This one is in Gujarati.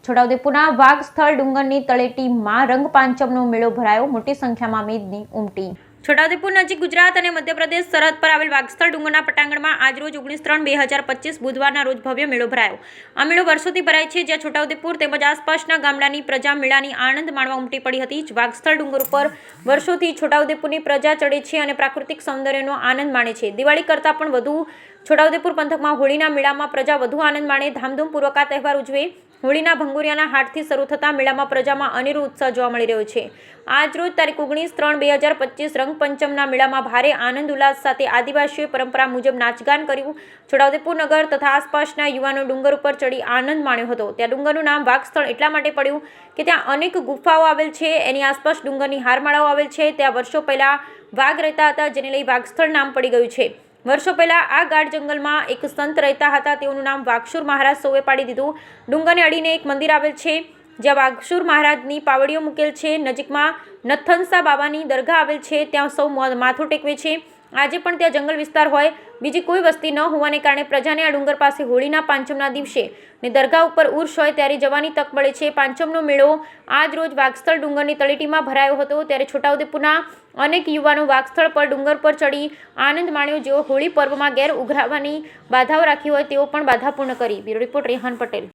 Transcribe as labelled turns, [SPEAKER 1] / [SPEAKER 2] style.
[SPEAKER 1] છોટાઉદેપુરના વાઘસ્થળ ડુંગરની તળેટીમાં રંગપાંચમનો મેળો ભરાયો. મોટી સંખ્યામાં મેદની ઉમટી. છોટાઉદેપુર નજીક ગુજરાત અને મધ્યપ્રદેશ સરહદ પર આવેલ વાઘસ્થળ ડુંગરના પટાંગણમાં આજરોજ 19/3/2025 બુધવારના રોજ ભવ્ય મેળો ભરાયો. આ મેળો વર્ષોથી ભરાય છે, જ્યાં છોટાઉદેપુર તેમજ આસપાસના ગામડાની પ્રજા મેળાની આનંદ માણવા ઉમટી પડી હતી. વાઘસ્થળ ડુંગર ઉપર વર્ષોથી છોટાઉદેપુરની પ્રજા ચડે છે અને પ્રાકૃતિક સૌંદર્યનો આનંદ માણે છે. દિવાળી કરતાં પણ વધુ છોટાઉદેપુર પંથકમાં હોળીના મેળામાં પ્રજા વધુ આનંદ માણે, ધામધૂમપૂર્વક આ તહેવાર ઉજવે. હોળીના ભંગોરિયાના હાટથી શરૂ થતા મેળામાં પ્રજામાં અનેરો ઉત્સાહ જોવા મળી રહ્યો છે. આજરોજ તારીખ 19/3/2025 રંગપંચમના મેળામાં ભારે આનંદ ઉલ્લાસ સાથે આદિવાસીઓએ પરંપરા મુજબ નાચગાન કર્યું. છોટાઉદેપુર નગર તથા આસપાસના યુવાનો ડુંગર ઉપર ચડી આનંદ માણ્યો હતો. ત્યાં ડુંગરનું નામ વાઘસ્થળ એટલા માટે પડ્યું કે ત્યાં અનેક ગુફાઓ આવેલ છે. એની આસપાસ ડુંગરની હારમાળાઓ આવેલ છે. ત્યાં વર્ષો પહેલા વાઘ રહેતા હતા, જેને લઈ વાઘસ્થળ નામ પડી ગયું છે. વર્ષો પહેલા આ ગાઢ જંગલમાં એક સંત રહેતા હતા. તેઓનું નામ વાઘસુર મહારાજ સૌએ પાડી દીધું. ડુંગરને અડીને એક મંદિર આવેલ છે, જ્યાં વાઘસુર મહારાજની પાવડીઓ મૂકેલ છે. નજીકમાં નથનસા બાબાની દરગાહ આવેલ છે, ત્યાં સૌ માથું ટેકવે છે. આજે પણ ત્યાં જંગલ વિસ્તાર હોય, બીજી કોઈ વસ્તી ન હોવાને કારણે પ્રજાને આ ડુંગર પાસે હોળીના પાંચમના દિવસે ને દરગાહ ઉપર ઉર્ષ હોય ત્યારે જવાની તક મળે છે. પાંચમનો મેળો આજ રોજ વાઘસ્થળ ડુંગરની તળેટીમાં ભરાયો હતો. ત્યારે છોટાઉદેપુરના અનેક યુવાનો વાઘસ્થળ પર ડુંગર પર ચડી આનંદ માણ્યો. જેઓ હોળી પર્વમાં ગેર ઉઘરાવવાની બાધાઓ રાખી હોય તેઓ પણ બાધા પૂર્ણ કરી. Bureau report Rehan Patel.